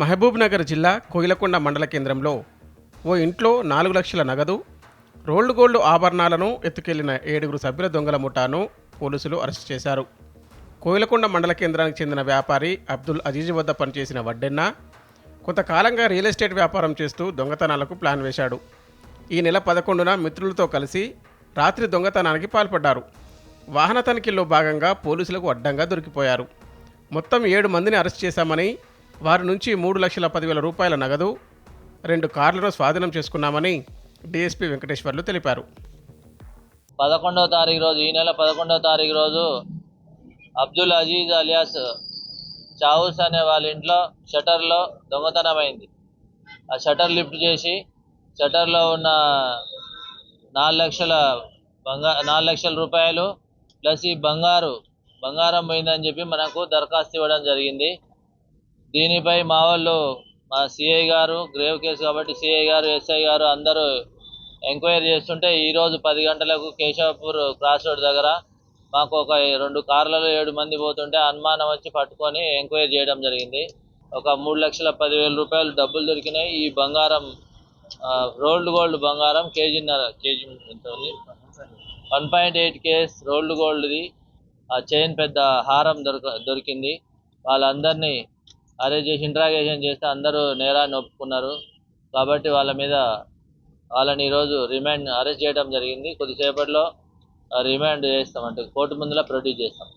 మహబూబ్నగర్ జిల్లా కోయిలకొండ మండల కేంద్రంలో ఓ ఇంట్లో 4 లక్షల నగదు, రోల్డ్ గోల్డ్ ఆభరణాలను ఎత్తుకెళ్లిన 7 సభ్యుల దొంగల ముఠాను పోలీసులు అరెస్టు చేశారు. కోయిలకొండ మండల కేంద్రానికి చెందిన వ్యాపారి అబ్దుల్ అజీజ్ వద్ద పనిచేసిన వడ్డెన్న కొంతకాలంగా రియల్ ఎస్టేట్ వ్యాపారం చేస్తూ దొంగతనాలకు ప్లాన్ వేశాడు. ఈ నెల 11న మిత్రులతో కలిసి రాత్రి దొంగతనానికి పాల్పడ్డారు. వాహన తనిఖీల్లో భాగంగా పోలీసులకు అడ్డంగా దొరికిపోయారు. మొత్తం 7 మందిని అరెస్ట్ చేశామని, వారి నుంచి 3,10,000 రూపాయల నగదు, 2 కార్లను స్వాధీనం చేసుకున్నామని డీఎస్పీ వెంకటేశ్వర్లు తెలిపారు. 11వ తారీఖు రోజు, ఈ నెల 11వ తారీఖు రోజు అబ్దుల్ అజీజ్ అలియాస్ చావుస్ అనే వాళ్ళ ఇంట్లో షటర్లో దొంగతనమైంది. ఆ షటర్ లిఫ్ట్ చేసి షటర్లో ఉన్న 4 లక్షల రూపాయలు ప్లస్ ఈ బంగారం పోయిందని చెప్పి మనకు దరఖాస్తు ఇవ్వడం జరిగింది. దీనిపై మా వాళ్ళు, మా సిఐ గారు, గ్రేవ్ కేసు కాబట్టి సిఐ గారు, ఎస్ఐ గారు అందరూ ఎంక్వైరీ చేస్తుంటే ఈరోజు 10 గంటలకు కేశవపూర్ క్రాస్ రోడ్ దగ్గర మాకు ఒక 2 కార్లలో 7 మంది పోతుంటే అనుమానం వచ్చి పట్టుకొని ఎంక్వైరీ చేయడం జరిగింది. ఒక 3,10,000 రూపాయలు డబ్బులు దొరికినాయి. ఈ బంగారం రోల్డ్ గోల్డ్ బంగారం కేజీ ఎంత ఉంది, 1.8 kgs రోల్డ్ గోల్డ్ది. ఆ చైన్ పెద్ద హారం దొరికింది. వాళ్ళందరినీ అరెస్ట్ చేసి ఇంట్రాగేషన్ చేస్తే అందరూ నేరాన్ని ఒప్పుకున్నారు. కాబట్టి వాళ్ళని ఈరోజు అరెస్ట్ చేయడం జరిగింది. కొద్దిసేపట్లో రిమాండ్ చేస్తాం, అంటే కోర్టు ముందులో ప్రొడ్యూస్ చేస్తాం.